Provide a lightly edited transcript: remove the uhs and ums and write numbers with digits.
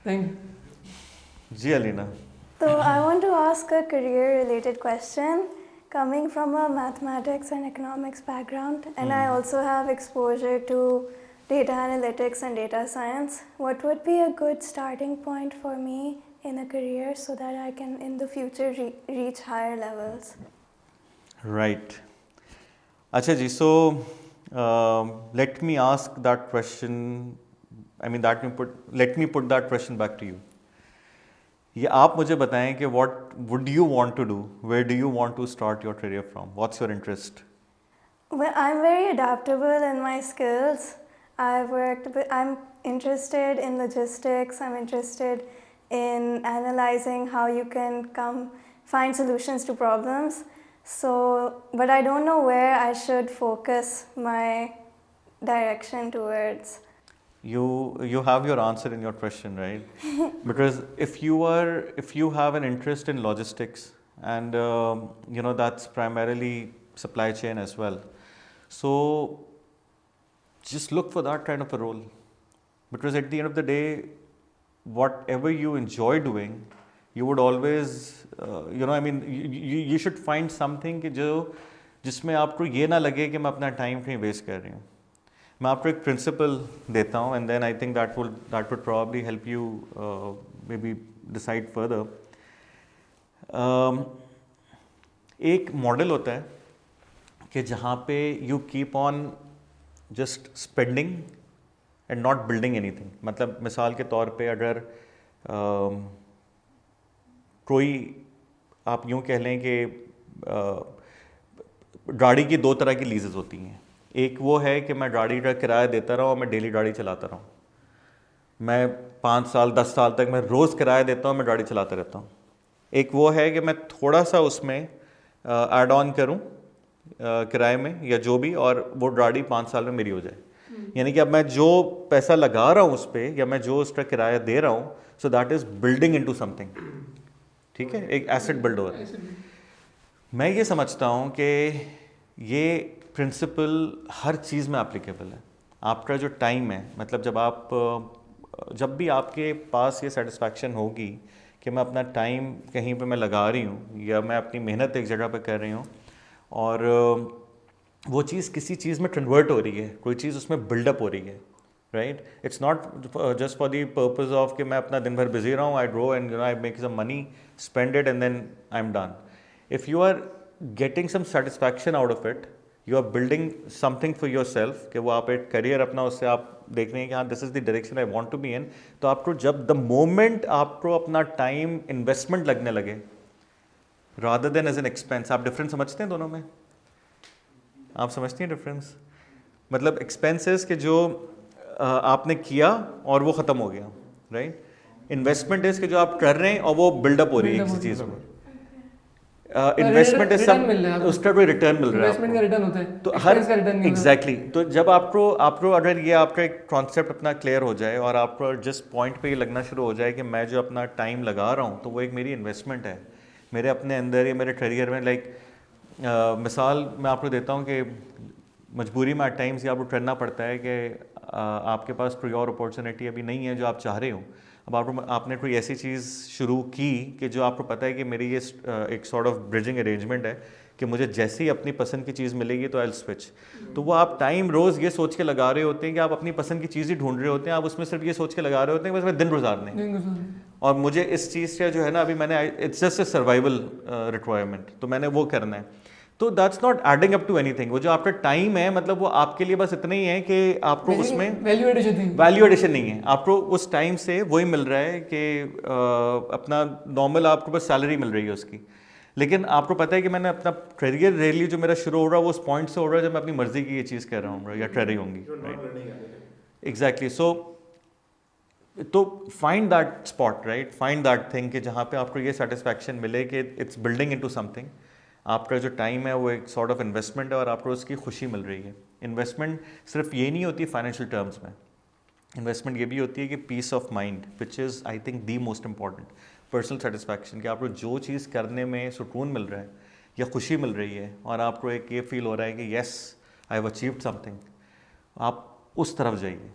Thank ji Alina. So I want to ask a career-related question. Coming from a mathematics and economics background, and I also have exposure to data analytics and data science, what would be a good starting point for me in a career so that I can in the future reach higher levels? Right. अच्छा जी, so let me ask that question. I mean let me put that question back to you. ये आप मुझे बताएं कि what would you want to do? Where do you want to start your career from? What's your interest? Well, I'm very adaptable in my skills. I'm interested in logistics. I'm interested in analyzing how you can find solutions to problems. So, but I don't know where I should focus my direction towards. You have your answer in your question, right? Because if you have an interest in logistics and that's primarily supply chain as well, so just look for that kind of a role, because at the end of the day, whatever you enjoy doing, you would always you should find something कि जो जिसमें आपको ये ना लगे कि मैं अपना टाइम कहीं वेस्ट कर रही हूँ. मैं आपको एक प्रिंसिपल देता हूँ and then I think that would probably help you maybe decide further. एक मॉडल होता है कि जहाँ पे you keep on just spending and not building anything. मतलब मिसाल के तौर पे अगर कोई आप यूँ कह लें कि गाड़ी की दो तरह की लीजेस होती हैं. एक वो है कि मैं गाड़ी का किराया देता रहा हूँ, मैं डेली गाड़ी चलाता रहा हूँ. मैं 5 साल 10 साल तक मैं रोज़ किराया देता हूँ, मैं गाड़ी चलाता रहता हूँ. एक वो है कि मैं थोड़ा सा उसमें ऐड ऑन करूँ किराए में या जो भी, और वो गाड़ी 5 साल में मेरी हो जाए. यानी कि अब मैं जो पैसा लगा रहा हूँ उस पर या मैं जो उसका किराया दे रहा हूँ, so that is building into something. ठीक है, एक एसेट बिल्ड हो रहा है. मैं ये समझता हूँ कि ये प्रिंसिपल हर चीज़ में एप्लीकेबल है. आपका जो टाइम है, मतलब जब भी आपके पास ये सेटिस्फैक्शन होगी कि मैं अपना टाइम कहीं पे मैं लगा रही हूँ या मैं अपनी मेहनत एक जगह पे कर रही हूँ और वो चीज़ किसी चीज़ में कन्वर्ट हो रही है, कोई चीज़ उसमें बिल्डअप हो रही है, right. It's not just for the purpose of कि मैं अपना दिन भर बिजी रहा हूँ, I grow and I make some money, spend it and then I am done. If you are getting some satisfaction out of it, you are building something for yourself, कि वो आप एक career अपना उससे आप देख रहे हैं कि हाँ this is the direction I want to be in. तो आपको जब द मोमेंट आपको अपना टाइम इन्वेस्टमेंट लगने लगे rather than as an expense, आप डिफरेंस समझते हैं दोनों में? आप समझते हैं डिफरेंस? मतलब एक्सपेंसेस के जो आपने किया और वो ख़त्म हो गया, राइट. इन्वेस्टमेंट इज के जो आप कर रहे हैं और वो बिल्डअप हो रही है किसी चीज़ में. इन्वेस्टमेंट इज सम, उसका कोई रिटर्न मिल रहा है. इन्वेस्टमेंट का रिटर्न होता है, तो हर expense का रिटर्न नहीं होता. एग्जैक्टली. तो जब आपको अगर ये आपका एक कॉन्सेप्ट अपना क्लियर हो जाए और आपको जिस पॉइंट पे ये लगना शुरू हो जाए कि मैं जो अपना टाइम लगा रहा हूँ तो वो एक मेरी इन्वेस्टमेंट है मेरे अपने अंदर या मेरे करियर में. लाइक मिसाल मैं आपको देता हूँ कि मजबूरी में एट टाइम्स ये आपको करना पड़ता है कि आपके पास कोई और अपॉर्चुनिटी अभी नहीं है जो आप चाह रहे हो. अब आपने कोई ऐसी चीज़ शुरू की कि जो आपको पता है कि मेरी ये एक सॉर्ट ऑफ ब्रिजिंग अरेंजमेंट है कि मुझे जैसे ही अपनी पसंद की चीज़ मिलेगी तो आई विल स्विच. तो वो आप टाइम रोज़ ये सोच के लगा रहे होते हैं कि आप अपनी पसंद की चीज़ ही ढूंढ रहे होते हैं. आप उसमें सिर्फ ये सोच के लगा रहे होते हैं बस मैं दिन गुजारने. और मुझे इस चीज़ का जो है ना, अभी मैंने it's just a survival requirement, तो मैंने वो करना है. तो that's not adding up to anything. वो जो आपका टाइम है मतलब वो आपके लिए बस इतना ही है कि आपको उसमें वैल्यू एडिशन नहीं है. आपको उस टाइम से वही मिल रहा है कि अपना नॉर्मल आपको बस सैलरी मिल रही है उसकी. लेकिन आपको पता है कि मैंने अपना करियर रेली जो मेरा शुरू हो रहा है वो उस पॉइंट से हो रहा है जब मैं अपनी मर्जी की ये चीज़ कर रहा हूँ या कर रही होंगी. एग्जैक्टली. सो तो find that spot, right. Find that thing कि जहाँ पे आपको ये सेटिस्फैक्शन मिले कि इट्स बिल्डिंग इनटू समथिंग. आपका जो टाइम है वो एक सॉर्ट ऑफ इन्वेस्टमेंट है और आपको उसकी खुशी मिल रही है. इन्वेस्टमेंट सिर्फ ये नहीं होती फाइनेंशियल टर्म्स में. इन्वेस्टमेंट ये भी होती है कि peace of mind, which is I think the most important. Personal satisfaction, कि आपको जो चीज़ करने में सुकून मिल रहा है या खुशी मिल रही है और आपको एक ये फील हो रहा है कि yes I have achieved something, आप उस तरफ जाइए.